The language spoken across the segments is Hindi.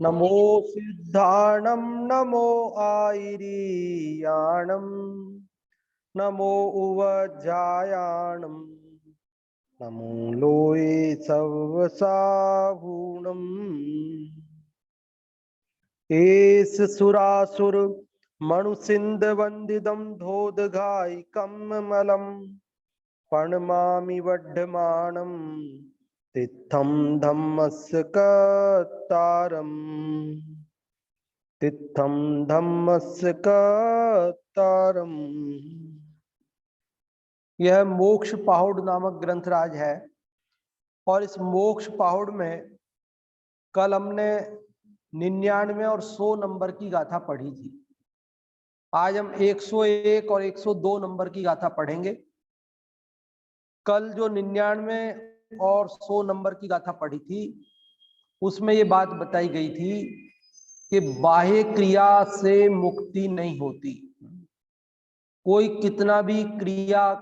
नमो सिद्धाणं नमो आयिरीयाणं नमो उवज्जायाणं नमो लोये सवसाहूणम् एष सुरासुर मणुसिन्ध वन्दितं धोदघायिकमलं प्रणमामि वर्धमानं तित्थं धम्मस्य कर्तारम् तित्थं धम्मस्य कर्तारम्। यह मोक्ष पाहुड़ नामक ग्रंथराज है और इस मोक्ष पाहुड़ में कल हमने 99 और 100 नंबर की गाथा पढ़ी थी। आज हम 101 और 102 नंबर की गाथा पढ़ेंगे। कल जो 99 और 100 नंबर की गाथा पढ़ी थी उसमें ये बात बताई गई थी कि बाह्य क्रिया से मुक्ति नहीं होती। कोई कितना भी क्रिया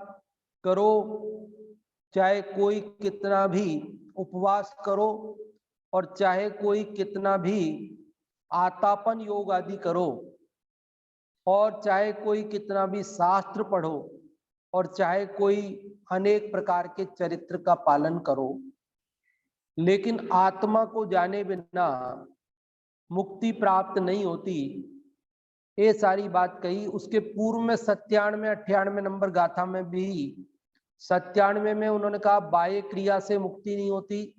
करो, चाहे कोई कितना भी उपवास करो और चाहे कोई कितना भी आतापन योग आदि करो और चाहे कोई कितना भी शास्त्र पढ़ो और चाहे कोई अनेक प्रकार के चरित्र का पालन करो, लेकिन आत्मा को जाने बिना मुक्ति प्राप्त नहीं होती। ये सारी बात कही। उसके पूर्व में 97 98 नंबर गाथा में भी 97 में उन्होंने कहा बाह्य क्रिया से मुक्ति नहीं होती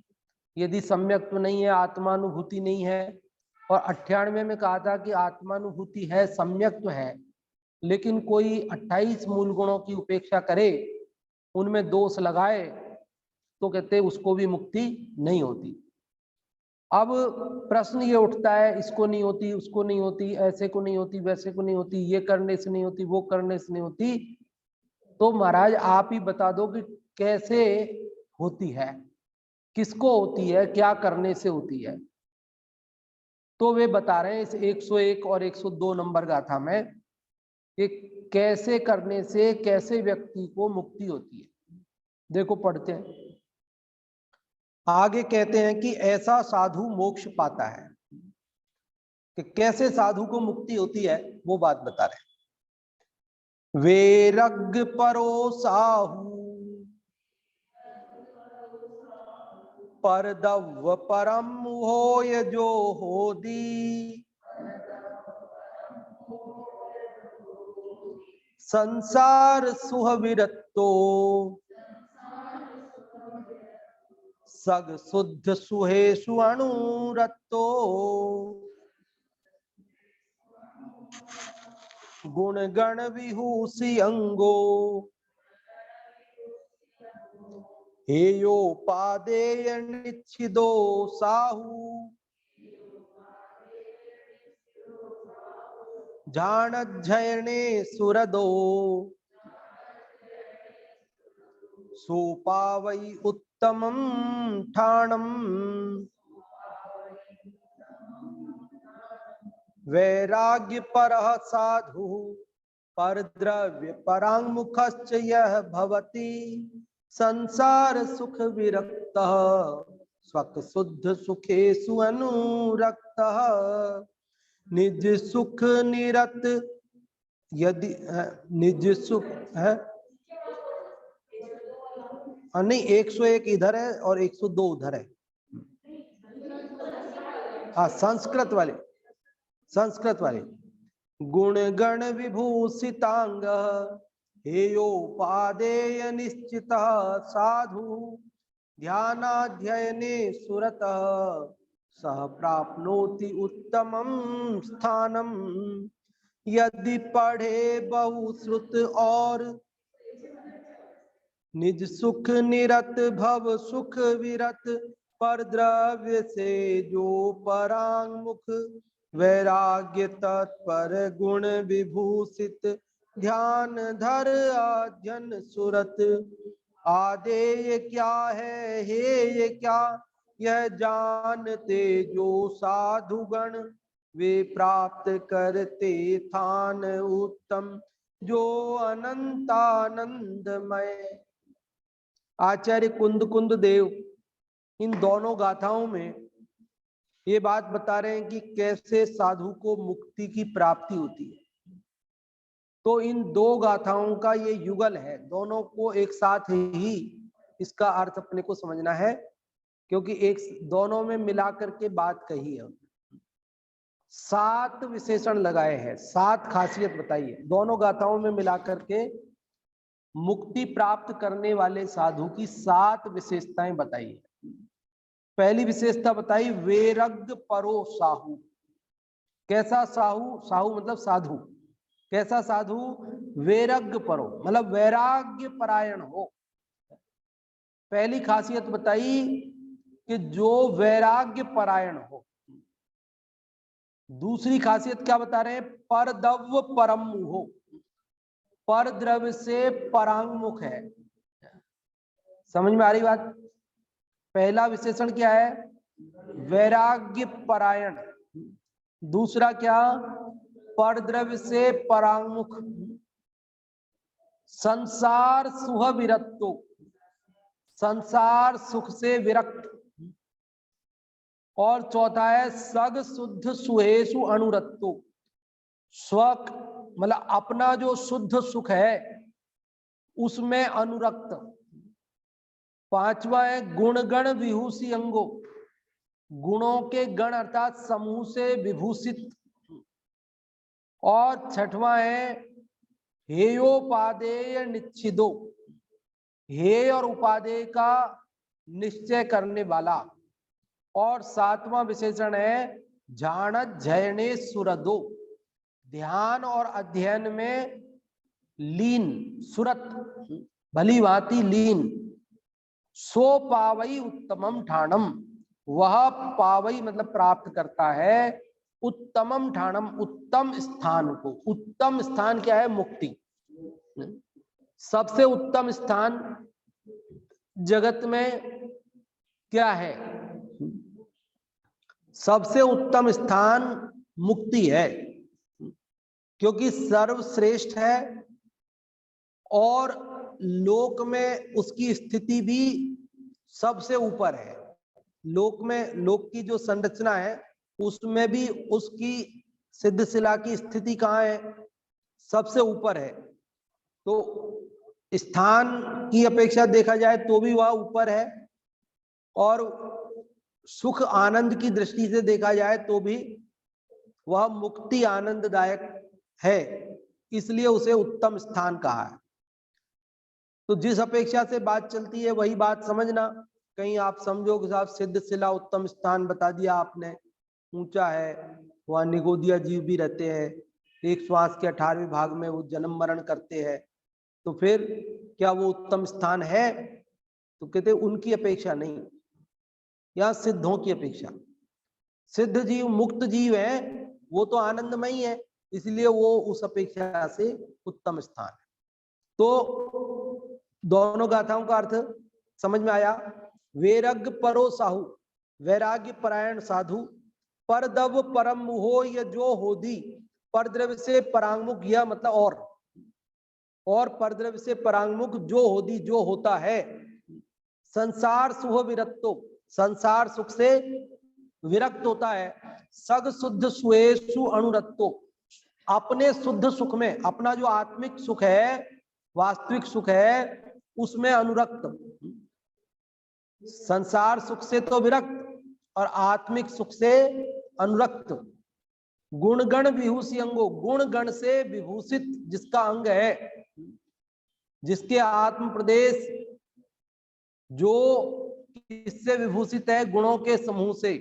यदि सम्यक्त्व नहीं है, आत्मानुभूति नहीं है। और 98 में कहा था कि आत्मानुभूति है, सम्यक्त्व है, लेकिन कोई 28 मूल गुणों की उपेक्षा करे, उनमें दोष लगाए, तो कहते उसको भी मुक्ति नहीं होती। अब प्रश्न ये उठता है, इसको नहीं होती, उसको नहीं होती, ऐसे को नहीं होती, वैसे को नहीं होती, ये करने से नहीं होती, वो करने से नहीं होती, तो महाराज आप ही बता दो कि कैसे होती है, किसको होती है, क्या करने से होती है। तो वे बता रहे हैं इस 101 और 102 नंबर गाथा में कि कैसे करने से कैसे व्यक्ति को मुक्ति होती है। देखो पढ़ते हैं। आगे कहते हैं कि ऐसा साधु मोक्ष पाता है। कि कैसे साधु को मुक्ति होती है वो बात बता रहे हैं। वैराग्य परो साहू परदव परम होय जो होदी संसार सुहविरतो सग शुद्ध सुहेशु अणुरतो गुण गण विहूसी अंगो हेयोपादेय निच्छिदो साहू जाणज्जयने सुरदो सोपावै उत्तमं ठाणम् वैराग्य परः साधु परद्रव्य पराङ्मुखश्च यः भवति संसार सुख विरक्तः स्वक शुद्ध सुखेषु अनुरक्तः निज सुख निरत यदि निज सुख है नहीं 101 इधर है और 102 उधर है। हाँ संस्कृत वाले गुण गण विभूषितांग हेयोपादेय निश्चित साधु ध्यानाध्ययने सुरत सह प्राप्नोति उत्तमं स्थानम यदि पढ़े बहुश्रुत और निज सुख निरत भव सुख विरत पर द्रव्य से जो परांगमुख वैराग्य तत्पर गुण विभूषित ध्यान धर अध्ययन सुरत आदेय क्या है हे क्या यह जानते जो साधुगण वे प्राप्त करते थान उत्तम जो अनंतानंदमय। आचार्य कुंद देव इन दोनों गाथाओं में ये बात बता रहे हैं कि कैसे साधु को मुक्ति की प्राप्ति होती है। तो इन दो गाथाओं का ये युगल है, दोनों को एक साथ ही इसका अर्थ अपने को समझना है, क्योंकि एक दोनों में मिला करके बात कही है। 7 विशेषण लगाए हैं, 7 खासियत बताई है, दोनों गाथाओं में मिला करके मुक्ति प्राप्त करने वाले साधु की 7 विशेषताएं बताई है। पहली विशेषता बताई वैराग्य परो साहू। कैसा साहू? साहू मतलब साधु। कैसा साधु? वैराग्य परो मतलब वैराग्य परायण हो। पहली खासियत बताई कि जो वैराग्य परायण हो। दूसरी खासियत क्या बता रहे हैं? परद्रव्य परम हो, पर द्रव्य से परांगमुख है। समझ में आ रही बात? पहला विशेषण क्या है? वैराग्य परायण। दूसरा क्या? पर द्रव्य से परांगमुख। संसार सुख विरक्तो, संसार सुख से विरक्त। और चौथा है सग शुद्ध सुहेशु अनुरक्तो, स्व मतलब अपना जो शुद्ध सुख है उसमें अनुरक्त। पांचवा है गुणगण विभूषी अंगो, गुणों के गण अर्थात समूह से विभूषित। और छठवां है हेयोपादेय निश्चिदो, हेय और उपादेय का निश्चय करने वाला। और सातवां विशेषण है झाणत जयने सुरदो, ध्यान और अध्ययन में लीन, सुरत भली भांति लीन। सो पावई उत्तमम ठाणम, वह पावई मतलब प्राप्त करता है उत्तमम ठाणम, उत्तम स्थान को। उत्तम स्थान क्या है? मुक्ति। सबसे उत्तम स्थान जगत में क्या है? सबसे उत्तम स्थान मुक्ति है, क्योंकि सर्वश्रेष्ठ है और लोक में उसकी स्थिति भी सबसे ऊपर है। लोक में, लोक की जो संरचना है उसमें भी उसकी सिद्धशिला की स्थिति कहाँ है? सबसे ऊपर है। तो स्थान की अपेक्षा देखा जाए तो भी वह ऊपर है, और सुख आनंद की दृष्टि से देखा जाए तो भी वह मुक्ति आनंददायक है, इसलिए उसे उत्तम स्थान कहा है। तो जिस अपेक्षा से बात चलती है वही बात समझना। कहीं आप समझो कि साहब सिद्धशिला उत्तम स्थान बता दिया आपने, ऊंचा है, वहां निगोदिया जीव भी रहते हैं, एक श्वास के 18वें भाग में वो जन्म मरण करते हैं, तो फिर क्या वो उत्तम स्थान है? तो कहते उनकी अपेक्षा नहीं, या सिद्धों की अपेक्षा। सिद्ध जीव मुक्त जीव है, वो तो आनंदमयी है, इसलिए वो उस अपेक्षा से उत्तम स्थान है। तो दोनों गाथाओं का अर्थ समझ में आया? वैराग्य परो साहू, वैराग्य परायण साधु। परदव परम मुहो, ये जो होदी, परद्रव्य से परांगमुख, यह मतलब और परद्रव्य से परांगमुख जो होदी, जो होता है। संसार सुख विरक्तो, संसार सुख से विरक्त होता है। सग शुद्ध सुएशु अनुरक्तो, अपने शुद्ध सुख में, अपना जो आत्मिक सुख है, वास्तविक सुख है, उसमें अनुरक्त। संसार सुख से तो विरक्त और आत्मिक सुख से अनुरक्त। गुणगण विभूषी अंगो, गुण गण से विभूषित जिसका अंग है, जिसके आत्म प्रदेश जो किससे विभूषित है? गुणों के समूह से।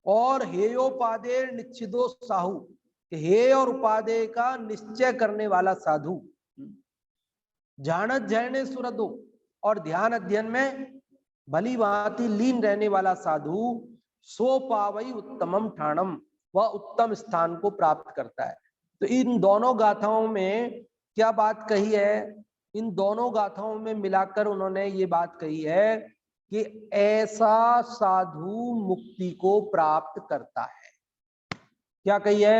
और हेयोपादेय निश्चिदो साहू, हेय और उपादेय का निश्चय करने वाला साधु। जानत जयने सुरदो, और ध्यान अध्ययन में भली भांति लीन रहने वाला साधु। सो पावई उत्तमम ठाणम, वह उत्तम स्थान को प्राप्त करता है। तो इन दोनों गाथाओं में क्या बात कही है? इन दोनों गाथाओं में मिलाकर उन्होंने ये बात कही है कि ऐसा साधु मुक्ति को प्राप्त करता है। क्या कही है?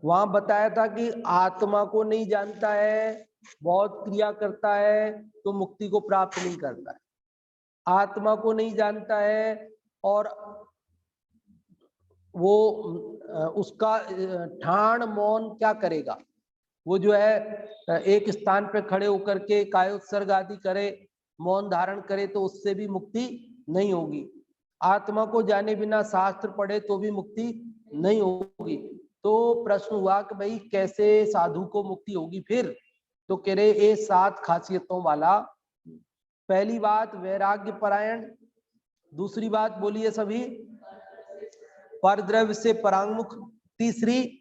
वहां बताया था कि आत्मा को नहीं जानता है, बहुत क्रिया करता है, तो मुक्ति को प्राप्त नहीं करता है। आत्मा को नहीं जानता है और वो उसका ठाण मौन क्या करेगा, वो जो है एक स्थान पे खड़े होकर के कायोत्सर्ग आदि करे, मौन धारण करे, तो उससे भी मुक्ति नहीं होगी। आत्मा को जाने बिना शास्त्र पढ़े तो भी मुक्ति नहीं होगी। तो प्रश्न हुआ कि भाई कैसे साधु को मुक्ति होगी फिर? तो कह रहे ये 7 खासियतों वाला। पहली बात वैराग्य परायण, दूसरी बात बोलिए सभी परद्रव्य से परांगमुख, तीसरी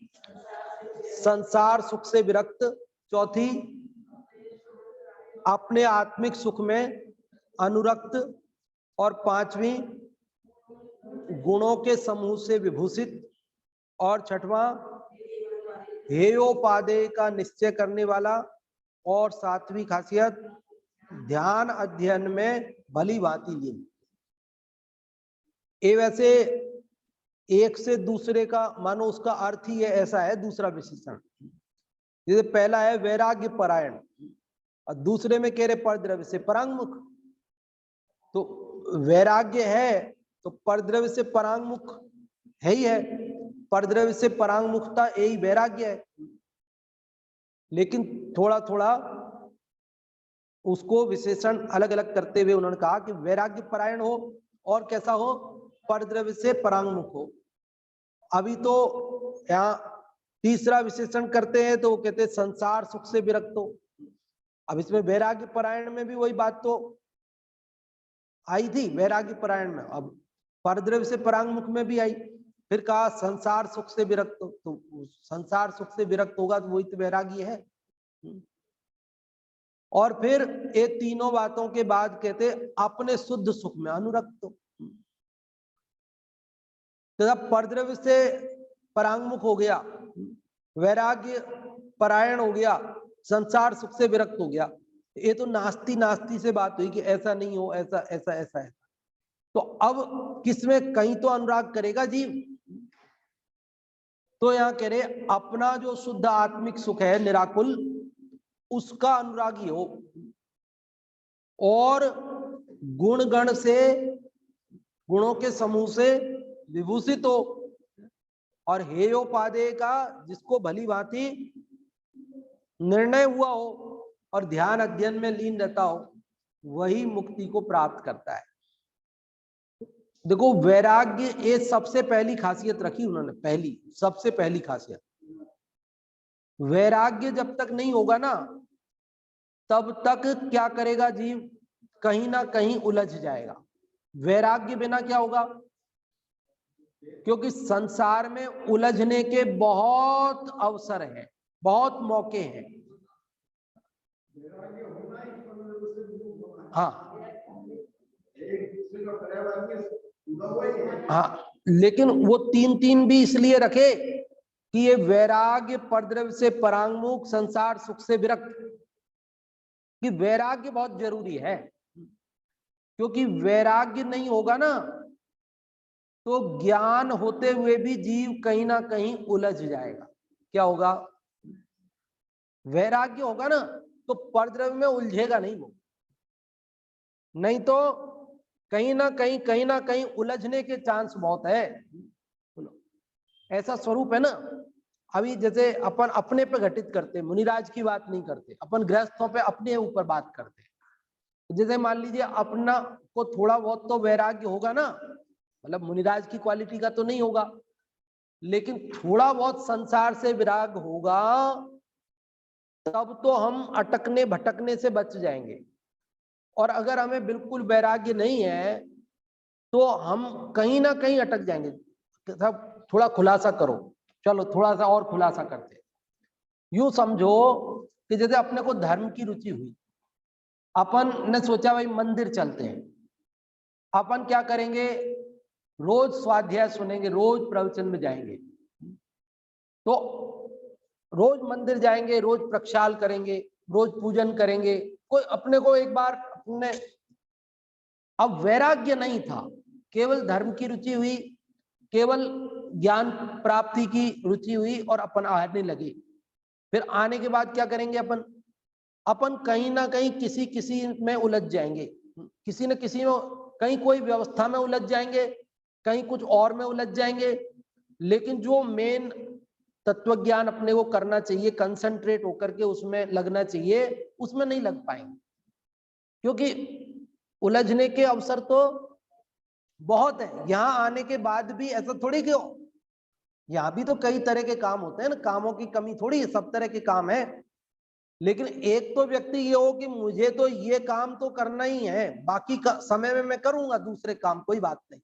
संसार सुख से विरक्त, चौथी अपने आत्मिक सुख में अनुरक्त, और पांचवी गुणों के समूह से विभूषित, और छठवां हेयोपादेय का निश्चय करने वाला, और सातवीं खासियत ध्यान अध्ययन में भली भांति लीन। ये वैसे एक से दूसरे का मानो उसका अर्थ ही है ऐसा है दूसरा विशेषण। जैसे पहला है वैराग्य परायण और दूसरे में कह रहे परद्रव्य से परांगमुख। तो वैराग्य है तो परद्रव्य से परांगमुख है ही है, परद्रव्य से परांगमुखता यही वैराग्य है। लेकिन थोड़ा थोड़ा उसको विशेषण अलग अलग करते हुए उन्होंने कहा कि वैराग्य परायण हो और कैसा हो, परद्रव्य से परांगमुख हो। अभी तो यहाँ तीसरा विशेषण करते हैं तो वो कहते हैं संसार सुख से विरक्त हो। अब इसमें वैराग्य परायण में भी वही बात तो आई थी, वैराग्य परायण में, अब परद्रव्य से परांगमुख में भी आई। फिर कहा संसार सुख से विरक्त हो, तो संसार सुख से विरक्त होगा तो वही तो वैराग्य है। और फिर ये तीनों बातों के बाद कहते अपने शुद्ध सुख में अनुरक्त हो। तो जब परद्रव्य से परांगमुख हो गया, वैराग्य परायण हो गया, संसार सुख से विरक्त हो गया, ये तो नास्ती नास्ती से बात हुई कि ऐसा नहीं हो, ऐसा ऐसा ऐसा है। तो अब किसमें कहीं तो अनुराग करेगा जीव। तो यहां कह रहे अपना जो शुद्ध आत्मिक सुख है निराकुल, उसका अनुरागी हो और गुण गण से, गुणों के समूह से विभूषित हो, और हेयोपादेय का जिसको भली भांति निर्णय हुआ हो और ध्यान अध्ययन में लीन रहता हो, वही मुक्ति को प्राप्त करता है। देखो वैराग्य ये सबसे पहली खासियत रखी उन्होंने, पहली सबसे पहली खासियत। वैराग्य जब तक नहीं होगा ना तब तक क्या करेगा जीव, कहीं ना कहीं उलझ जाएगा। वैराग्य बिना क्या होगा, क्योंकि संसार में उलझने के बहुत अवसर हैं, बहुत मौके हैं। हाँ हाँ, लेकिन वो तीन तीन भी इसलिए रखे कि ये वैराग्य परद्रव्य से परांगमुख संसार सुख से विरक्त, कि वैराग्य बहुत जरूरी है। क्योंकि वैराग्य नहीं होगा ना तो ज्ञान होते हुए भी जीव कहीं ना कहीं उलझ जाएगा। क्या होगा, वैराग्य होगा ना तो परद्रव्य में उलझेगा नहीं वो, नहीं तो कहीं ना कहीं उलझने के चांस बहुत है। ऐसा स्वरूप है ना। अभी जैसे अपन अपने पे घटित करते, मुनिराज की बात नहीं करते, अपन गृहस्थों पे अपने ऊपर बात करते। जैसे मान लीजिए अपना को थोड़ा बहुत तो वैराग्य होगा ना, मतलब मुनिराज की क्वालिटी का तो नहीं होगा, लेकिन थोड़ा बहुत संसार से विराग होगा, तब तो हम अटकने भटकने से बच जाएंगे। और अगर हमें बिल्कुल वैराग्य नहीं है तो हम कहीं ना कहीं अटक जाएंगे। सब थोड़ा खुलासा करो, चलो थोड़ा सा और खुलासा करते। यूं समझो कि जैसे अपने को धर्म की रुचि हुई, अपन ने सोचा भाई मंदिर चलते हैं, अपन क्या करेंगे, रोज स्वाध्याय सुनेंगे, रोज प्रवचन में जाएंगे, तो रोज मंदिर जाएंगे, रोज प्रक्षाल करेंगे, रोज पूजन करेंगे। कोई अपने को एक बार अपने, अब वैराग्य नहीं था, केवल धर्म की रुचि हुई, केवल ज्ञान प्राप्ति की रुचि हुई और अपन आने लगे। फिर आने के बाद क्या करेंगे अपन कहीं ना कहीं किसी किसी में उलझ जाएंगे। किसी न किसी में, कहीं कोई व्यवस्था में उलझ जाएंगे, कहीं कुछ और में उलझ जाएंगे, लेकिन जो मेन तत्व ज्ञान अपने को करना चाहिए, कंसंट्रेट होकर के उसमें लगना चाहिए, उसमें नहीं लग पाएंगे, क्योंकि उलझने के अवसर तो बहुत है। यहां आने के बाद भी ऐसा थोड़ी कि यहां भी तो कई तरह के काम होते हैं ना, कामों की कमी थोड़ी है, सब तरह के काम है, लेकिन एक तो व्यक्ति ये हो कि मुझे तो ये काम तो करना ही है, बाकी समय में मैं करूंगा दूसरे काम, कोई बात नहीं,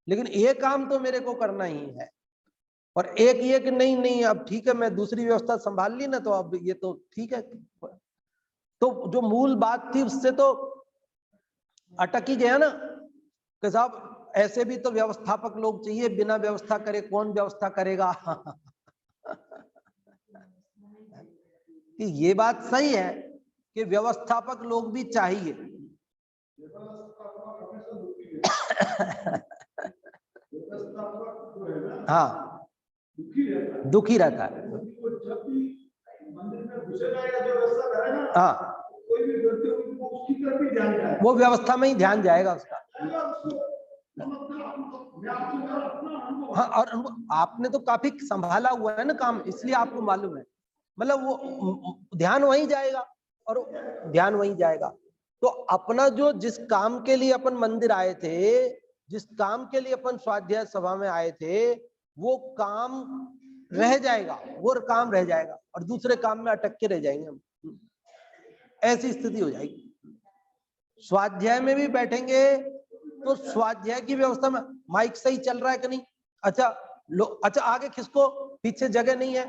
लेकिन ये काम तो मेरे को करना ही है। और एक ये कि नहीं नहीं अब ठीक है, मैं दूसरी व्यवस्था संभाल ली ना, तो अब ये तो ठीक है, तो जो मूल बात थी उससे तो अटक ही गया ना कि साहब ऐसे भी तो व्यवस्थापक लोग चाहिए, बिना व्यवस्था करे कौन व्यवस्था करेगा। कि ये बात सही है कि व्यवस्थापक लोग भी चाहिए। हाँ, दुखी रहता है। हाँ, वो व्यवस्था में ही ध्यान जाएगा उसका। हाँ, और आपने तो काफी संभाला हुआ है ना काम, इसलिए आपको मालूम है, मतलब वो ध्यान वहीं जाएगा और ध्यान वहीं जाएगा। तो अपना जो जिस काम के लिए अपन मंदिर आए थे, जिस काम के लिए अपन स्वाध्याय सभा में आए थे, वो काम रह जाएगा, वो काम रह जाएगा और दूसरे काम में अटक के रह जाएंगे हम, ऐसी स्थिति हो जाएगी। स्वाध्याय में भी बैठेंगे तो स्वाध्याय की व्यवस्था में माइक सही चल रहा है कि नहीं, अच्छा अच्छा आगे खिसको, पीछे जगह नहीं है,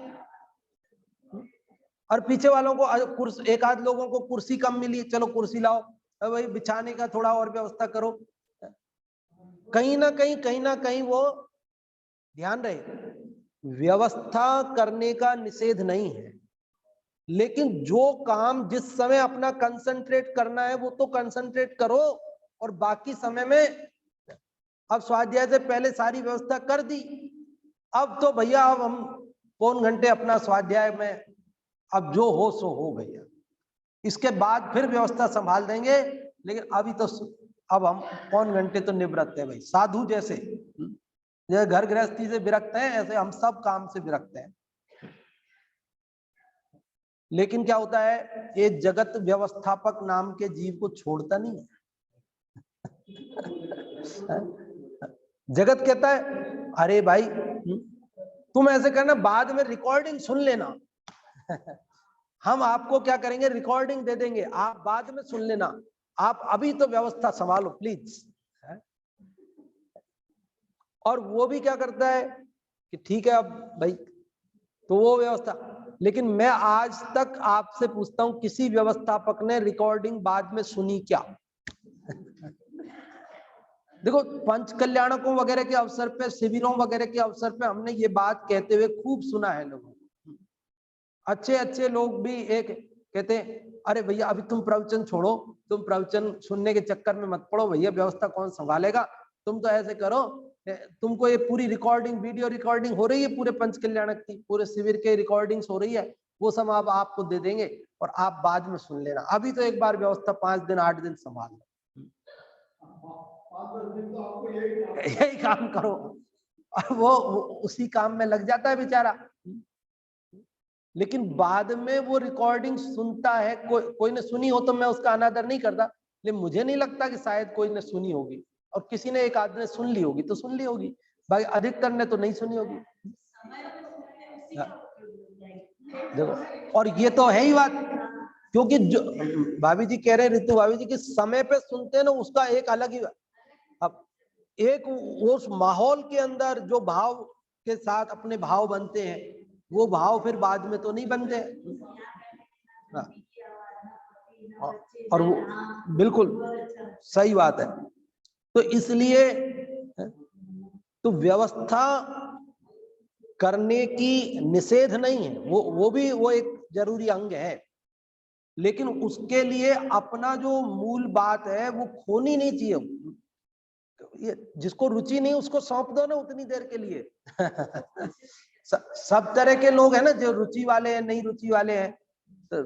और पीछे वालों को एक आध लोगों को कुर्सी कम मिली, चलो कुर्सी लाओ, भाई बिछाने का थोड़ा और व्यवस्था करो, कहीं ना कहीं वो ध्यान रहे। व्यवस्था करने का निषेध नहीं है, लेकिन जो काम जिस समय अपना कंसंट्रेट करना है वो तो कंसंट्रेट करो, और बाकी समय में अब स्वाध्याय से पहले सारी व्यवस्था कर दी, अब तो भैया अब हम पौन घंटे अपना स्वाध्याय में, अब जो हो सो हो भैया, इसके बाद फिर व्यवस्था संभाल देंगे, लेकिन अभी तो अब हम पौन घंटे तो निवृत्त है भाई, साधु जैसे घर गृहस्थी से विरक्त हैं, ऐसे हम सब काम से विरक्त हैं। लेकिन क्या होता है, ये जगत व्यवस्थापक नाम के जीव को छोड़ता नहीं है। जगत कहता है अरे भाई तुम ऐसे करना, बाद में रिकॉर्डिंग सुन लेना। हम आपको क्या करेंगे, रिकॉर्डिंग दे देंगे, आप बाद में सुन लेना, आप अभी तो व्यवस्था संभालो प्लीज। और वो भी क्या करता है कि ठीक है अब भाई, तो वो व्यवस्था, लेकिन मैं आज तक आपसे पूछता हूं, किसी व्यवस्थापक ने रिकॉर्डिंग बाद में सुनी क्या? देखो, पंच कल्याणकों वगैरह के अवसर पे, शिविरों वगैरह के अवसर पे हमने ये बात कहते हुए खूब सुना है लोगों को। अच्छे अच्छे लोग भी एक कहते हैं अरे भैया अभी तुम प्रवचन छोड़ो, तुम प्रवचन सुनने के चक्कर में मत पड़ो भैया, व्यवस्था कौन संभालेगा, तुम तो ऐसे करो, तुमको ये पूरी रिकॉर्डिंग, वीडियो रिकॉर्डिंग हो रही है पूरे पंच कल्याणक की, पूरे शिविर के रिकॉर्डिंग्स हो रही है, वो सब अब आपको दे देंगे और आप बाद में सुन लेना, अभी तो एक बार व्यवस्था 5 दिन 8 दिन संभाल लो, यही काम करो। और वो उसी काम में लग जाता है बेचारा, लेकिन बाद में वो रिकॉर्डिंग सुनता है, कोई ने सुनी हो तो मैं उसका अनादर नहीं करता, लेकिन मुझे नहीं लगता कि शायद कोई ने सुनी होगी, और किसी ने एक आदमी ने सुन ली होगी तो सुन ली होगी, भाई अधिकतर ने तो नहीं सुनी होगी। देखो, और ये तो है ही बात, क्योंकि जो भाभी जी कह रहे हैं, ऋतु भाभी जी, कि समय पे सुनते हैं ना, उसका एक अलग ही, अब एक उस माहौल के अंदर जो भाव के साथ अपने भाव बनते हैं, वो भाव फिर बाद में तो नहीं बनते। और वो बिल्कुल सही बात है, तो इसलिए तो व्यवस्था करने की निषेध नहीं है, वो भी वो एक जरूरी अंग है, लेकिन उसके लिए अपना जो मूल बात है वो खोनी नहीं चाहिए। ये जिसको रुचि नहीं उसको सौंप दो ना उतनी देर के लिए। सब तरह के लोग हैं ना, जो रुचि वाले हैं, नहीं रुचि वाले हैं, तो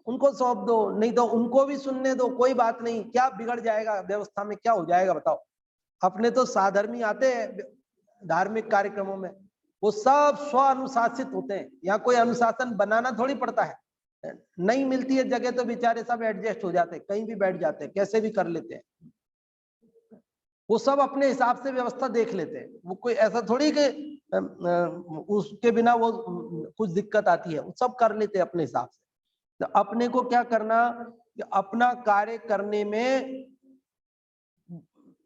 उनको सौंप दो, नहीं तो उनको भी सुनने दो, कोई बात नहीं, क्या बिगड़ जाएगा व्यवस्था में, क्या हो जाएगा बताओ। अपने तो साधर्मी आते हैं धार्मिक कार्यक्रमों में, वो सब स्व अनुशासित होते हैं, यहाँ कोई अनुशासन बनाना थोड़ी पड़ता है। नहीं मिलती है जगह तो बेचारे सब एडजस्ट हो जाते हैं, कहीं भी बैठ जाते हैं, कैसे भी कर लेते हैं, वो सब अपने हिसाब से व्यवस्था देख लेते हैं। वो कोई ऐसा थोड़ी कि उसके बिना वो कुछ दिक्कत आती है, वो सब कर लेते हैं अपने हिसाब से। तो अपने को क्या करना कि अपना कार्य करने में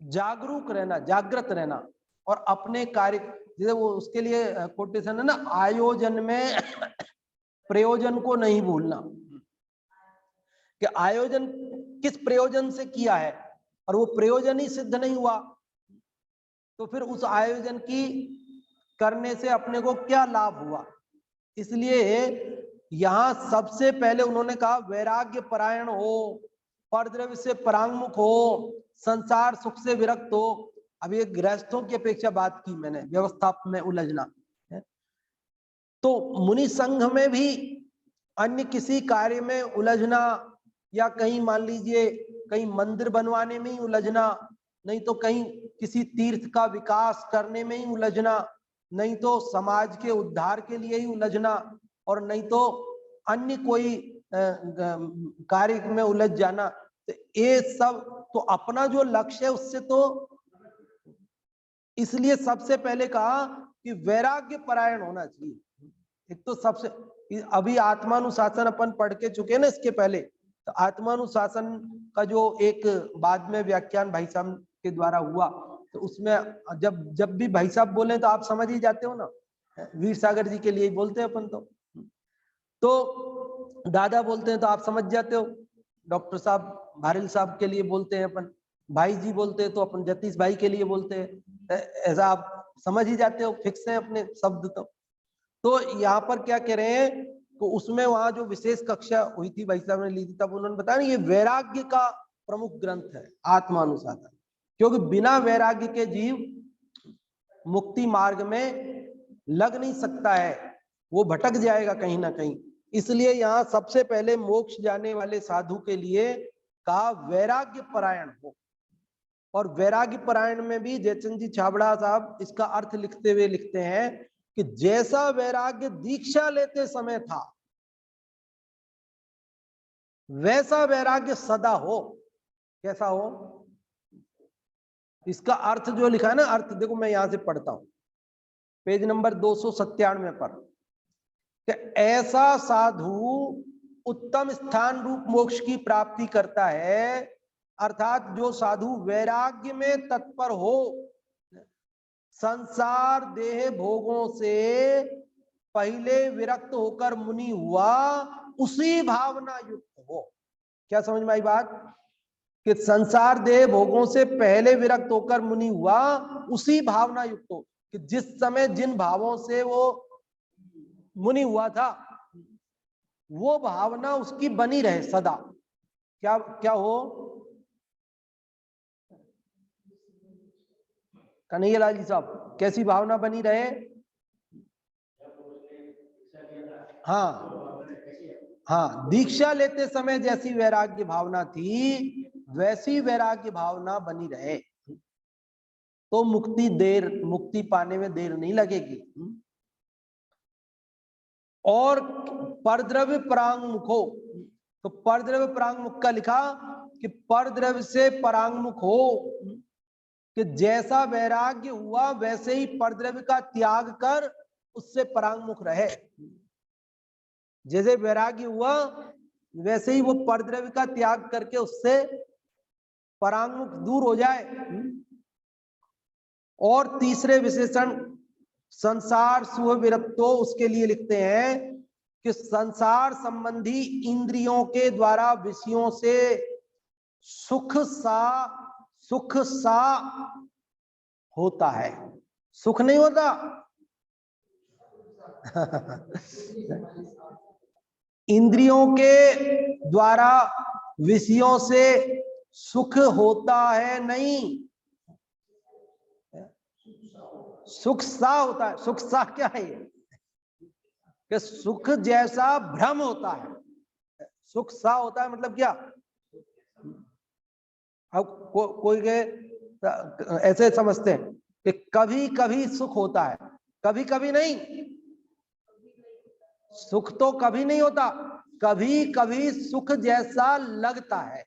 जागरूक रहना, जागृत रहना, और अपने कार्य, जैसे वो उसके लिए कोटेशन है ना, आयोजन में प्रयोजन को नहीं भूलना, कि आयोजन किस प्रयोजन से किया है और वो प्रयोजन ही सिद्ध नहीं हुआ, तो फिर उस आयोजन की करने से अपने को क्या लाभ हुआ। इसलिए यहां सबसे पहले उन्होंने कहा वैराग्य परायण हो, परद्रव्य से परांगमुख हो, संसार सुख से विरक्त हो। अब ये गृहस्थों की अपेक्षा बात की मैंने, व्यवस्था में उलझना है। तो मुनि संघ में भी अन्य किसी कार्य में उलझना, या कहीं मान लीजिए कहीं मंदिर बनवाने में ही उलझना, नहीं तो कहीं किसी तीर्थ का विकास करने में ही उलझना, नहीं तो समाज के उद्धार के लिए ही उलझना, और नहीं तो अन्य कोई कार्य में उलझ जाना। तो ये सब तो अपना जो लक्ष्य है उससे तो, इसलिए सबसे पहले कहा कि वैराग्य परायण होना चाहिए। एक तो सबसे, अभी आत्मानुशासन अपन पढ़ के चुके ना इसके पहले, तो आत्मानुशासन का जो एक बाद में व्याख्यान भाई साहब के द्वारा हुआ, तो उसमें जब भी भाई साहब बोले तो आप समझ ही जाते हो ना, वीर सागर जी के लिए बोलते हैं अपन तो दादा बोलते हैं तो आप समझ जाते हो, डॉक्टर साहब भारिल साहब के लिए बोलते हैं अपन, भाई जी बोलते हैं तो अपन जतीश भाई के लिए बोलते हैं, ऐसा आप समझ ही जाते हो, फिक्स है अपने शब्द। तो यहाँ पर क्या कह रहे हैं, तो उसमें वहां जो विशेष कक्षा हुई थी भाई साहब ने ली थी, तब उन्होंने बताया ये वैराग्य का प्रमुख ग्रंथ है आत्मानुशासन, क्योंकि बिना वैराग्य के जीव मुक्ति मार्ग में लग नहीं सकता है, वो भटक जाएगा कहीं ना कहीं। इसलिए यहाँ सबसे पहले मोक्ष जाने वाले साधु के लिए कहा वैराग्य परायण हो। और वैराग्य परायण में भी जयचंद जी छाबड़ा साहब इसका अर्थ लिखते हुए लिखते हैं कि जैसा वैराग्य दीक्षा लेते समय था वैसा वैराग्य सदा हो। कैसा हो, इसका अर्थ जो लिखा है ना, अर्थ देखो मैं यहां से पढ़ता हूं, पेज नंबर 297 पर, कि ऐसा साधु उत्तम स्थान रूप मोक्ष की प्राप्ति करता है, अर्थात जो साधु वैराग्य में तत्पर हो, संसार देह भोगों से पहले विरक्त होकर मुनि हुआ, उसी भावना युक्त हो। क्या समझ में आई बात, कि संसार देह भोगों से पहले विरक्त होकर मुनि हुआ, उसी भावना युक्त हो, कि जिस समय जिन भावों से वो मुनि हुआ था वो भावना उसकी बनी रहे सदा। क्या क्या हो, कन्हैयालाल जी साहब, कैसी भावना बनी रहे। हाँ हाँ, दीक्षा लेते समय जैसी वैराग्य भावना थी वैसी वैराग्य भावना बनी रहे, तो मुक्ति पाने में देर नहीं लगेगी। और परद्रव्य परांगमुख हो, तो परद्रव्य परांगमुख का लिखा कि परद्रव्य से परांगमुख हो, कि जैसा वैराग्य हुआ वैसे ही परद्रव्य का त्याग कर उससे परांगमुख रहे। जैसे वैराग्य हुआ वैसे ही वो परद्रव्य का त्याग करके उससे परांगमुख दूर हो जाए। और तीसरे विशेषण संसार सुविरक्तो, उसके लिए लिखते हैं कि संसार संबंधी इंद्रियों के द्वारा विषयों से सुख सा होता है। सुख नहीं होता इंद्रियों के द्वारा विषयों से सुख होता है नहीं, सुख सा होता है। सुख सा क्या है, कि सुख जैसा भ्रम होता है, सुख सा होता है मतलब क्या? अब कोई के ऐसे समझते हैं कि कभी कभी सुख होता है, कभी कभी नहीं। सुख तो कभी नहीं होता, कभी कभी सुख जैसा लगता है,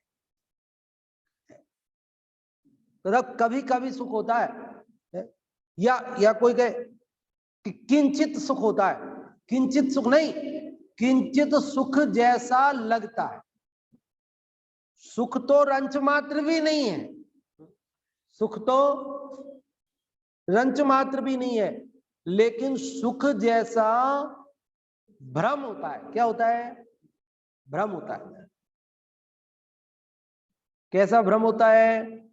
तो कभी कभी सुख होता है। या कोई कहे कि किंचित सुख होता है, किंचित सुख नहीं, किंचित सुख जैसा लगता है। सुख तो रंच मात्र भी नहीं है, सुख तो रंच मात्र भी नहीं है, लेकिन सुख जैसा भ्रम होता है। क्या होता है? भ्रम होता है। कैसा भ्रम होता है?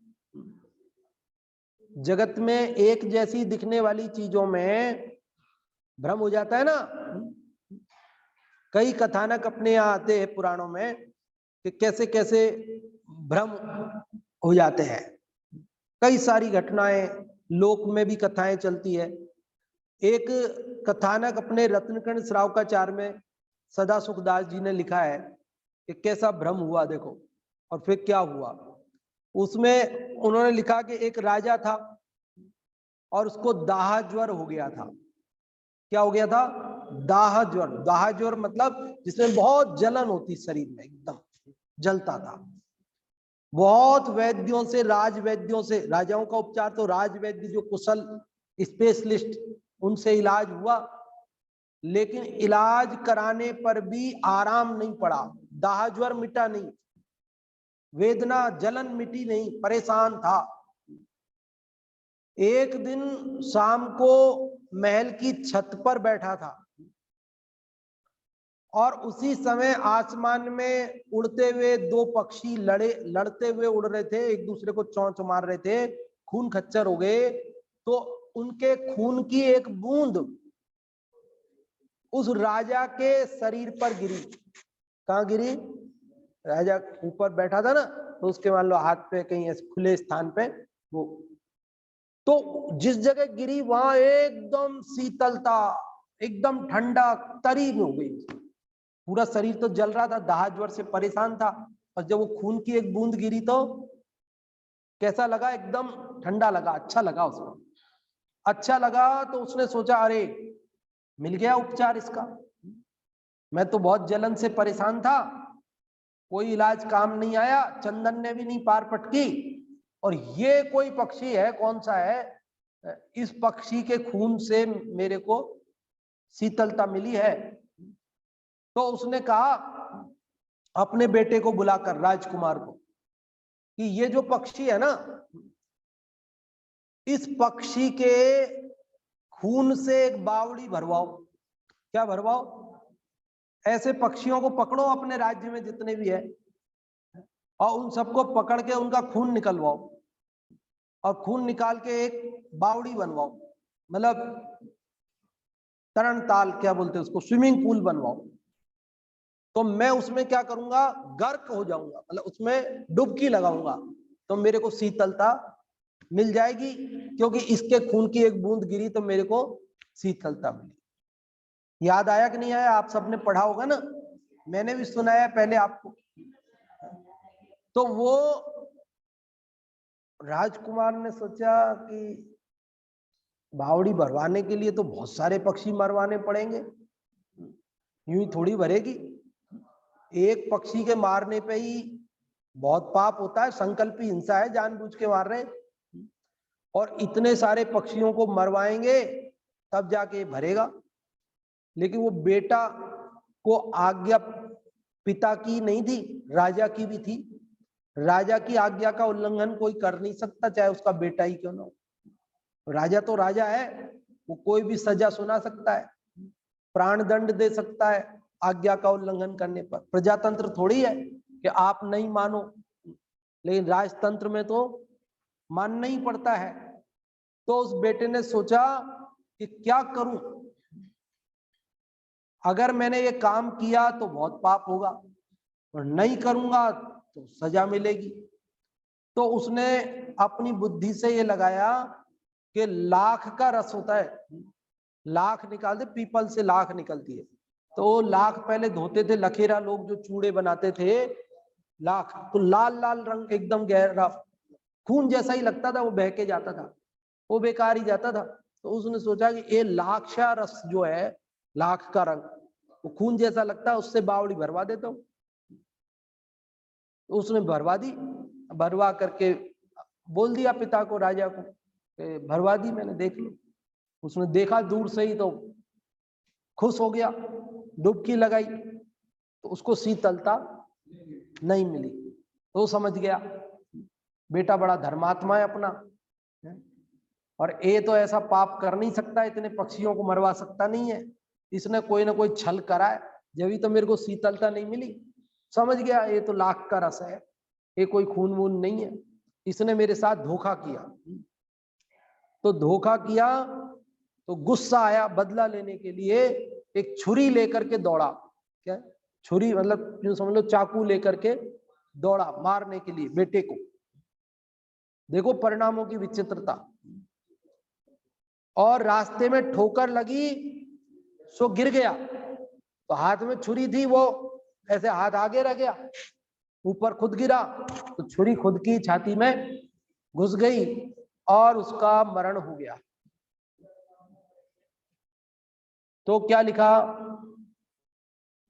जगत में एक जैसी दिखने वाली चीजों में भ्रम हो जाता है ना। कई कथानक अपने यहाँ आते हैं पुराणों में कि कैसे कैसे भ्रम हो जाते हैं। कई सारी घटनाएं लोक में भी कथाएं चलती है। एक कथानक अपने रत्नकर्ण श्रावकाचार में सदा सुखदास जी ने लिखा है कि कैसा भ्रम हुआ देखो, और फिर क्या हुआ। उसमें उन्होंने लिखा कि एक राजा था और उसको दाह ज्वर हो गया था। क्या हो गया था? दाह ज्वर। दाह ज्वर मतलब जिसमें बहुत जलन होती शरीर में, एकदम जलता था। बहुत वैद्यों से, राज वैद्यों से, राजाओं का उपचार तो राज वैद्य जो कुशल स्पेशलिस्ट, उनसे इलाज हुआ, लेकिन इलाज कराने पर भी आराम नहीं पड़ा। दाह ज्वर मिटा नहीं, वेदना जलन मिटी नहीं, परेशान था। एक दिन शाम को महल की छत पर बैठा था और उसी समय आसमान में उड़ते हुए दो पक्षी लड़ते हुए उड़ रहे थे, एक दूसरे को चोंच मार रहे थे, खून खच्चर हो गए। तो उनके खून की एक बूंद उस राजा के शरीर पर गिरी। कहाँ गिरी? राजा ऊपर बैठा था ना, तो उसके मान लो हाथ पे कहीं ऐसे खुले स्थान पे वो, तो जिस जगह गिरी वहां एकदम शीतलता, एकदम ठंडा, तरीन हो गई। पूरा शरीर तो जल रहा था, दाह ज्वर से परेशान था, और जब वो खून की एक बूंद गिरी तो कैसा लगा? एकदम ठंडा लगा, अच्छा लगा उसको। अच्छा लगा तो उसने सोचा अरे मिल गया उपचार इसका, मैं तो बहुत जलन से परेशान था, कोई इलाज काम नहीं आया, चंदन ने भी नहीं पार पटकी, और ये कोई पक्षी है, कौन सा है, इस पक्षी के खून से मेरे को शीतलता मिली है। तो उसने कहा अपने बेटे को बुलाकर, राजकुमार को, कि ये जो पक्षी है ना, इस पक्षी के खून से एक बावड़ी भरवाओ। क्या भरवाओ? ऐसे पक्षियों को पकड़ो अपने राज्य में जितने भी है, और उन सबको पकड़ के उनका खून निकलवाओ, और खून निकाल के एक बावड़ी बनवाओ, मतलब तरण ताल क्या बोलते हैं उसको, स्विमिंग पूल बनवाओ। तो मैं उसमें क्या करूंगा, गर्क हो जाऊंगा, मतलब उसमें डुबकी लगाऊंगा, तो मेरे को शीतलता मिल जाएगी, क्योंकि इसके खून की एक बूंद गिरी तो मेरे को शीतलता मिली। याद आया कि नहीं आया? आप सबने पढ़ा होगा ना, मैंने भी सुनाया पहले आपको। तो वो राजकुमार ने सोचा कि बावड़ी भरवाने के लिए तो बहुत सारे पक्षी मरवाने पड़ेंगे, यूं ही थोड़ी भरेगी। एक पक्षी के मारने पे ही बहुत पाप होता है, संकल्पी हिंसा है, जानबूझ के मार रहे हैं, और इतने सारे पक्षियों को मरवाएंगे तब जाके भरेगा। लेकिन वो बेटा को आज्ञा पिता की नहीं थी, राजा की भी थी। राजा की आज्ञा का उल्लंघन कोई कर नहीं सकता, चाहे उसका बेटा ही क्यों ना हो। राजा तो राजा है, वो कोई भी सजा सुना सकता है, प्राण दंड दे सकता है आज्ञा का उल्लंघन करने पर। प्रजातंत्र थोड़ी है कि आप नहीं मानो, लेकिन राजतंत्र में तो मानना ही पड़ता है। तो उस बेटे ने सोचा कि क्या करूं, अगर मैंने ये काम किया तो बहुत पाप होगा, और नहीं करूंगा तो सजा मिलेगी। तो उसने अपनी बुद्धि से ये लगाया कि लाख का रस होता है, लाख निकाल दे, पीपल से लाख निकलती है, तो लाख पहले धोते थे लखेरा लोग, जो चूड़े बनाते थे लाख, तो लाल लाल रंग एकदम गहरा खून जैसा ही लगता था, वो बह के जाता था, वो बेकार ही जाता था। तो उसने सोचा कि ये लाक्षा रस जो है, लाख का रंग वो खून जैसा लगता है, उससे बावड़ी भरवा देता हूँ। तो उसने भरवा दी, भरवा करके बोल दिया पिता को, राजा को, भरवा दी मैंने, देख लो। उसने देखा दूर से ही तो खुश हो गया, डुबकी लगाई तो उसको शीतलता नहीं मिली, तो समझ गया बेटा बड़ा धर्मात्मा है अपना, और ये तो ऐसा पाप कर नहीं सकता, इतने पक्षियों को मरवा सकता नहीं है, इसने कोई ना कोई छल करा है, जब ही तो मेरे को शीतलता नहीं मिली। समझ गया ये तो लाख का रस है, ये कोई खून वून नहीं है, इसने मेरे साथ धोखा किया। तो धोखा किया तो गुस्सा आया, बदला लेने के लिए एक छुरी लेकर के दौड़ा। क्या छुरी मतलब यूं समझ लो चाकू लेकर के दौड़ा मारने के लिए बेटे को। देखो परिणामों की विचित्रता। और रास्ते में ठोकर लगी, सो गिर गया, तो हाथ में छुरी थी, वो ऐसे हाथ आगे रह गया, ऊपर खुद गिरा तो छुरी खुद की छाती में घुस गई और उसका मरण हो गया। तो क्या लिखा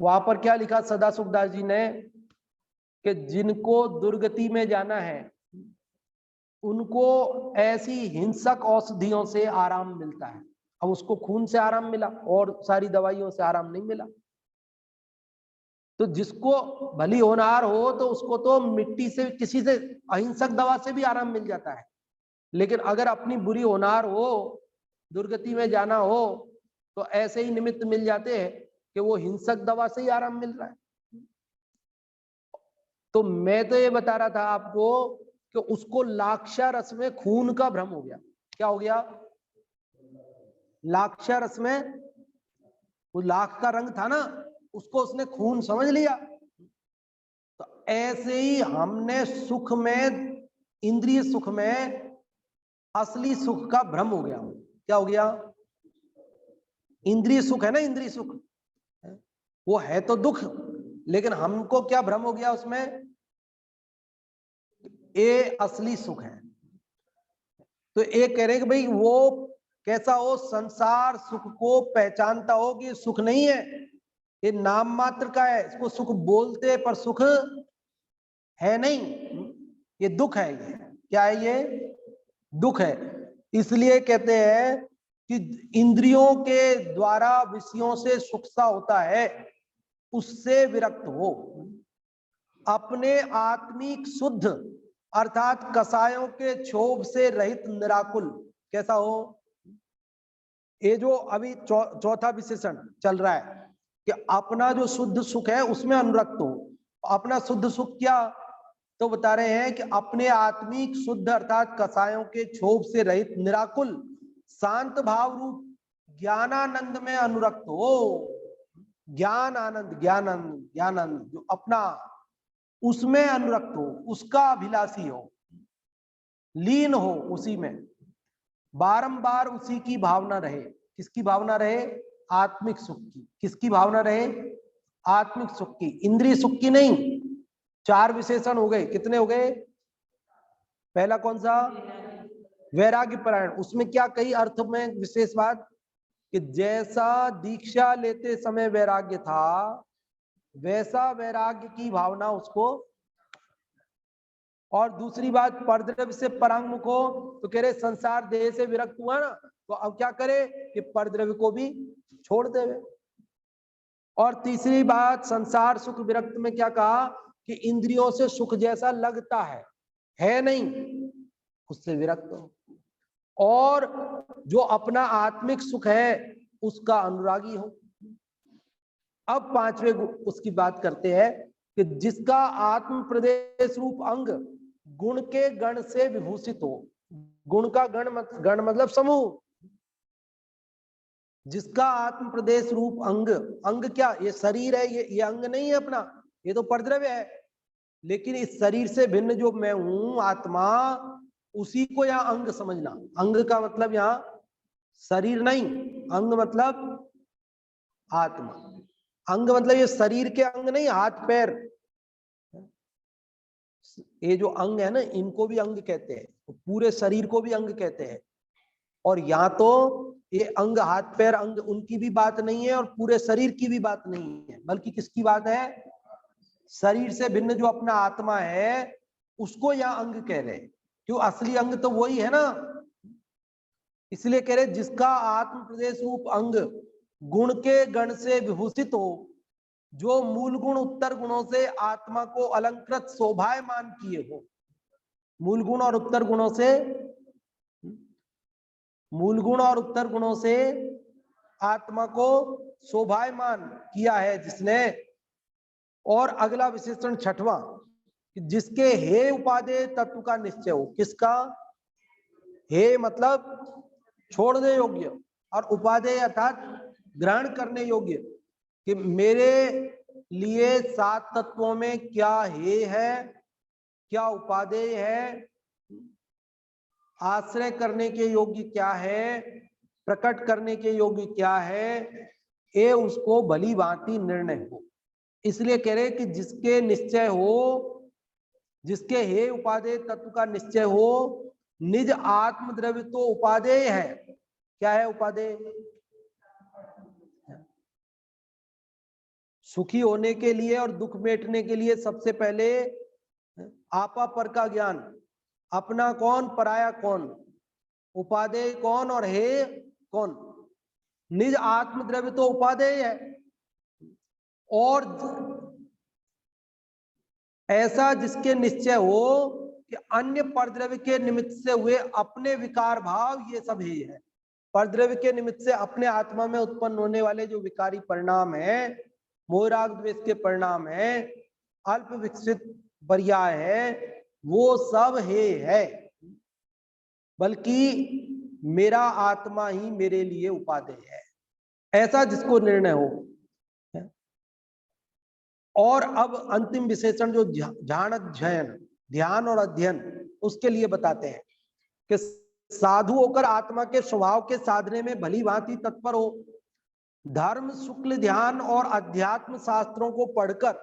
वहां पर, क्या लिखा सदा सुखदास जी ने, कि जिनको दुर्गति में जाना है उनको ऐसी हिंसक औषधियों से आराम मिलता है। अब उसको खून से आराम मिला और सारी दवाइयों से आराम नहीं मिला। तो जिसको भली होनहार हो तो उसको तो मिट्टी से, किसी से, अहिंसक दवा से भी आराम मिल जाता है, लेकिन अगर अपनी बुरी होनहार हो, दुर्गति में जाना हो, तो ऐसे ही निमित्त मिल जाते हैं कि वो हिंसक दवा से ही आराम मिल रहा है। तो मैं तो ये बता रहा था आपको कि उसको लाक्षा रस में खून का भ्रम हो गया। क्या हो गया? लाक्षा रस में वो लाख का रंग था ना, उसको उसने खून समझ लिया। तो ऐसे ही हमने सुख में, इंद्रिय सुख में असली सुख का भ्रम हो गया। क्या हो गया? इंद्रिय सुख है ना, इंद्रिय सुख वो है तो दुख, लेकिन हमको क्या भ्रम हो गया उसमें, ये असली सुख है। तो एक कह रहे कि भाई वो कैसा हो, संसार सुख को पहचानता हो कि सुख नहीं है, ये नाम मात्र का है, इसको सुख बोलते पर सुख है नहीं, ये दुख है। ये क्या है? ये दुख है। इसलिए कहते हैं कि इंद्रियों के द्वारा विषयों से सुख सा होता है, उससे विरक्त हो, अपने आत्मिक शुद्ध अर्थात कसायों के क्षोभ से रहित निराकुल। कैसा हो? ये जो अभी चौथा विशेषण चल रहा है कि अपना जो शुद्ध सुख है उसमें अनुरक्त हो। अपना शुद्ध सुख क्या, तो बता रहे हैं कि अपने आत्मिक शुद्ध अर्थात कसायों के क्षोभ से रहित निराकुल शांत भाव रूप ज्ञानानंद में अनुरक्त हो। ज्ञान आनंद, ज्ञानानंद, ज्ञानानंद जो अपना, उसमें अनुरक्त हो, उसका अभिलाषी हो, लीन हो उसी में, बारंबार उसी की भावना रहे। किसकी भावना रहे? आत्मिक सुख की। किसकी भावना रहे? आत्मिक सुख की, इंद्रिय सुख की नहीं। चार विशेषण हो गए, कितने हो गए? पहला कौन सा? वैराग्य परायण। उसमें क्या कई अर्थ में विशेष बात, कि जैसा दीक्षा लेते समय वैराग्य था वैसा वैराग्य की भावना उसको। और दूसरी बात, परद्रव्य से परांगमुख हो, तो कह रहे संसार देह से विरक्त हुआ ना, तो अब क्या करे कि परद्रव्य को भी छोड़ देवे। और तीसरी बात, संसार सुख विरक्त में क्या कहा कि इंद्रियों से सुख जैसा लगता है नहीं, उससे विरक्त हो, और जो अपना आत्मिक सुख है उसका अनुरागी हो। अब पांचवे उसकी बात करते हैं कि जिसका आत्म प्रदेश रूप अंग गुण के गण से विभूषित हो। गुण का गण मतलब समूह। जिसका आत्म प्रदेश रूप अंग, अंग क्या, ये शरीर है, ये अंग नहीं है अपना, ये तो परद्रव्य है, लेकिन इस शरीर से भिन्न जो मैं हूं आत्मा, उसी को यहां अंग समझना। अंग का मतलब यहां शरीर नहीं, अंग मतलब आत्मा। अंग मतलब ये शरीर के अंग नहीं, हाथ पैर, ये जो अंग है ना इनको भी अंग कहते हैं, पूरे शरीर को भी अंग कहते हैं। और यहाँ तो ये अंग हाथ पैर अंग उनकी भी बात नहीं है और पूरे शरीर की भी बात नहीं है, बल्कि किसकी बात है? शरीर से भिन्न जो अपना आत्मा है उसको यहाँ अंग कह रहे हैं। क्यों? असली अंग तो वही है ना, इसलिए कह रहे जिसका आत्म प्रदेश रूप अंग गुण के गण से विभूषित हो, जो मूल गुण उत्तर गुणों से आत्मा को अलंकृत शोभायमान किए हो। मूल गुण और उत्तर गुणों से, मूल गुण और उत्तर गुणों से आत्मा को शोभायमान किया है जिसने। और अगला विशेषण छठवां, जिसके हे उपादेय तत्व का निश्चय हो। किसका? हे मतलब छोड़ने योग्य, और उपादेय अर्थात ग्रहण करने योग्य, कि मेरे लिए सात तत्वों में क्या हे है, क्या उपादेय है, आश्रय करने के योग्य क्या है, प्रकट करने के योग्य क्या है, ये उसको भली भांति निर्णय हो। इसलिए कह रहे कि जिसके निश्चय हो, जिसके हे उपादेय तत्व का निश्चय हो, निज आत्मद्रव्य तो उपादेय है। क्या है उपादेय? सुखी होने के लिए और दुख मेटने के लिए सबसे पहले आपा पर का ज्ञान, अपना कौन पराया कौन, उपादेय कौन और हे कौन। निज आत्मद्रव्य तो उपादेय है, और ऐसा जिसके निश्चय हो कि अन्य परद्रव्य के निमित्त से हुए अपने विकार भाव ये सब ही है। परद्रव्य के निमित्त से अपने आत्मा में उत्पन्न होने वाले जो विकारी परिणाम है, मोह राग द्वेष के परिणाम है, अल्प विकसित पर्याय है, वो सब है। बल्कि मेरा आत्मा ही मेरे लिए उपादेय है, ऐसा जिसको निर्णय हो। और अब अंतिम विशेषण जो ध्यान अध्ययन, ध्यान और अध्ययन, उसके लिए बताते हैं कि साधु होकर आत्मा के स्वभाव के साधने में भली भांति तत्पर हो, धर्म शुक्ल ध्यान और अध्यात्म शास्त्रों को पढ़कर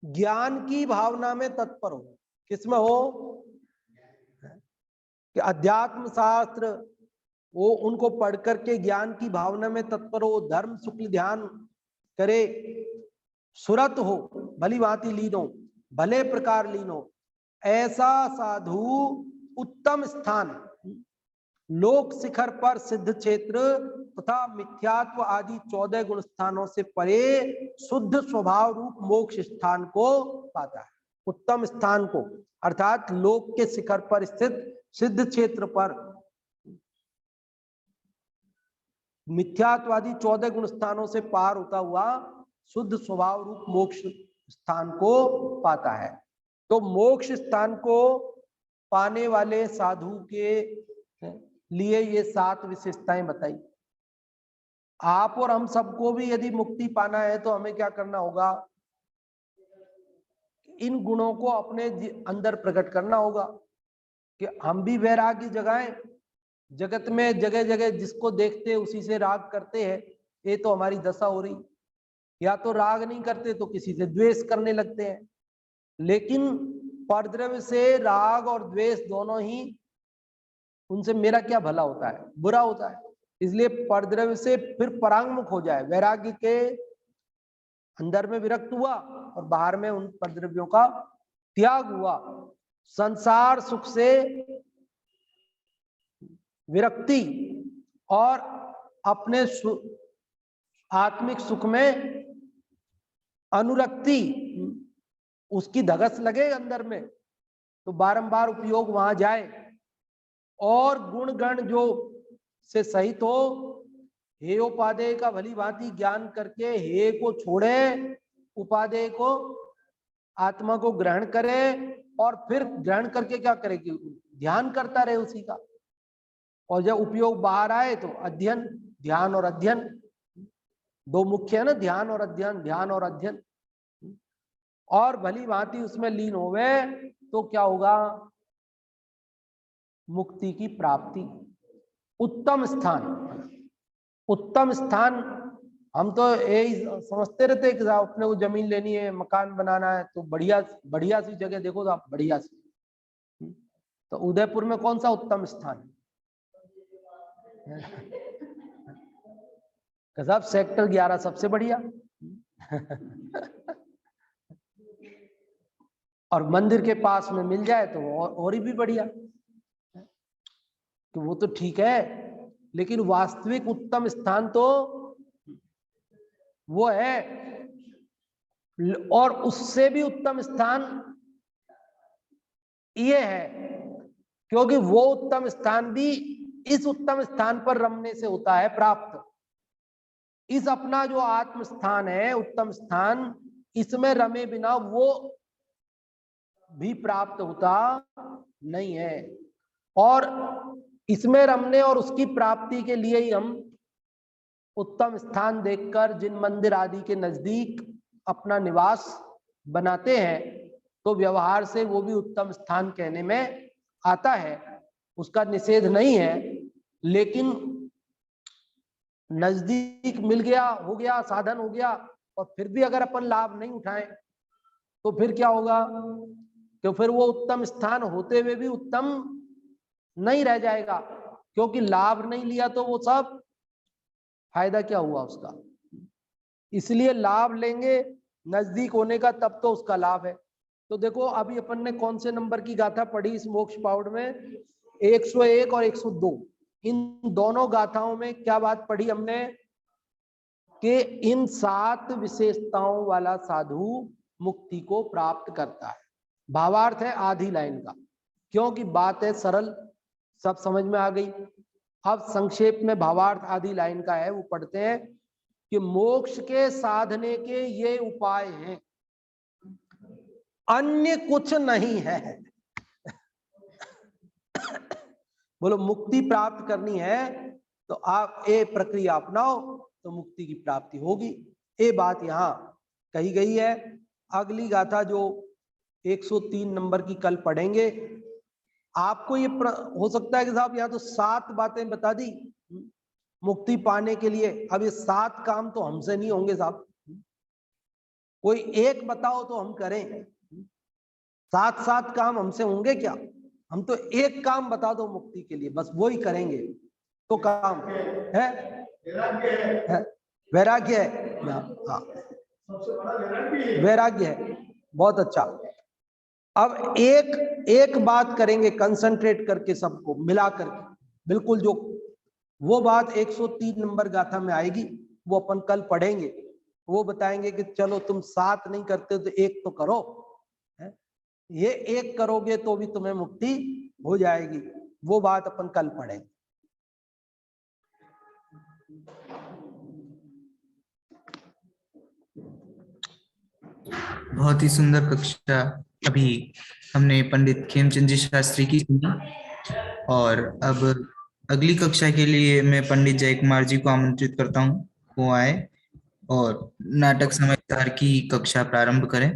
ज्ञान की भावना में तत्पर हो। किसमें हो? कि अध्यात्म शास्त्र वो उनको पढ़ करके ज्ञान की भावना में तत्पर हो, धर्म शुक्ल ध्यान करे, सुरत हो, भली भांति लीन हो, भले प्रकार लीन हो। ऐसा साधु उत्तम स्थान, लोक शिखर पर सिद्ध क्षेत्र तथा मिथ्यात्व आदि 14 गुण स्थानों से परे शुद्ध स्वभाव रूप मोक्ष स्थान को पाता है। उत्तम स्थान को अर्थात लोक के शिखर पर स्थित सिद्ध क्षेत्र पर मिथ्यात्वादी 14 गुण स्थानों से पार होता हुआ शुद्ध स्वभाव रूप मोक्ष स्थान को पाता है। तो मोक्ष स्थान को पाने वाले साधु के लिए ये 7 विशेषताएं बताई। आप और हम सबको भी यदि मुक्ति पाना है तो हमें क्या करना होगा? इन गुणों को अपने अंदर प्रकट करना होगा कि हम भी वैराग्य जगाएं। जगत में जगह जगह जिसको देखते उसी से राग करते हैं, ये तो हमारी दशा हो रही। या तो राग नहीं करते तो किसी से द्वेष करने लगते हैं। लेकिन परद्रव्य से राग और द्वेष दोनों ही, उनसे मेरा क्या भला होता है? बुरा होता है। इसलिए परद्रव्य से फिर परांगमुख हो जाए, वैराग्य के अंदर में विरक्त हुआ और बाहर में उन परद्रव्यों का त्याग हुआ। संसार सुख से विरक्ति और अपने आत्मिक सुख में अनुरक्ति, उसकी धगस लगे अंदर में तो बारंबार उपयोग वहां जाए। और गुण गण जो से सहित हो, हे उपादेय का भली भांति ज्ञान करके हे को छोड़े, उपादेय को आत्मा को ग्रहण करे, और फिर ग्रहण करके क्या करेगी? ध्यान करता रहे उसी का। और जब उपयोग बाहर आए तो अध्ययन, ध्यान और अध्ययन, दो मुख्य है ना, ध्यान और अध्ययन, ध्यान और अध्ययन। और भली भांति उसमें लीन होवे तो क्या होगा? मुक्ति की प्राप्ति। उत्तम स्थान, उत्तम स्थान हम तो यही समझते रहते कि साहब अपने को जमीन लेनी है, मकान बनाना है, तो बढ़िया बढ़िया सी जगह देखो साहब, बढ़िया सी। तो उदयपुर में कौन सा उत्तम स्थान है? साहब सेक्टर 11 सबसे बढ़िया। और मंदिर के पास में मिल जाए तो और भी बढ़िया। तो वो तो ठीक है, लेकिन वास्तविक उत्तम स्थान तो वो है, और उससे भी उत्तम स्थान ये है, क्योंकि वो उत्तम स्थान भी इस उत्तम स्थान पर रमने से होता है प्राप्त। इस अपना जो आत्म स्थान है, उत्तम स्थान, इसमें रमे बिना वो भी प्राप्त होता नहीं है। और इसमें रमने और उसकी प्राप्ति के लिए ही हम उत्तम स्थान देखकर जिन मंदिर आदि के नजदीक अपना निवास बनाते हैं, तो व्यवहार से वो भी उत्तम स्थान कहने में आता है, उसका निषेध नहीं है। लेकिन नजदीक मिल गया, हो गया, साधन हो गया, और फिर भी अगर अपन लाभ नहीं उठाएं तो फिर क्या होगा? तो फिर वो उत्तम स्थान होते हुए भी उत्तम नहीं रह जाएगा, क्योंकि लाभ नहीं लिया तो वो सब फायदा क्या हुआ उसका। इसलिए लाभ लेंगे नजदीक होने का, तब तो उसका लाभ है। तो देखो अभी अपन ने कौन से नंबर की गाथा पढ़ी इस मोक्ष पाउड में? 101 और 102। इन दोनों गाथाओं में क्या बात पढ़ी हमने? कि इन 7 विशेषताओं वाला साधु मुक्ति को प्राप्त करता है। भावार्थ है आधी लाइन का, क्योंकि बात है सरल, सब समझ में आ गई। अब संक्षेप में भावार्थ आधी लाइन का है, वो पढ़ते हैं कि मोक्ष के साधने के ये उपाय हैं, अन्य कुछ नहीं है। बोलो मुक्ति प्राप्त करनी है तो आप ये प्रक्रिया अपनाओ तो मुक्ति की प्राप्ति होगी। ये बात यहाँ कही गई है। अगली गाथा जो 103 नंबर की कल पढ़ेंगे, आपको ये हो सकता है कि साहब यहाँ तो 7 बातें बता दी मुक्ति पाने के लिए। अब ये 7 काम तो हमसे नहीं होंगे साहब, कोई एक बताओ तो हम करें। 7 काम हमसे होंगे क्या? हम तो एक काम बता दो मुक्ति के लिए, बस वो ही करेंगे तो काम है। वैराग्य है, हाँ वैराग्य है, बहुत अच्छा। अब एक बात करेंगे कंसंट्रेट करके, सबको मिला करके, बिल्कुल जो वो बात 103 नंबर गाथा में आएगी वो अपन कल पढ़ेंगे। वो बताएंगे कि चलो तुम 7 नहीं करते तो एक तो करो, ये एक करोगे तो भी तुम्हें मुक्ति हो जाएगी। वो बात अपन कल पढ़ेंगे। बहुत ही सुंदर कक्षा अभी हमने पंडित खेमचंद जी शास्त्री की सुनी, और अब अगली कक्षा के लिए मैं पंडित जय कुमार जी को आमंत्रित करता हूँ, वो आए और नाटक समझदार की कक्षा प्रारंभ करें।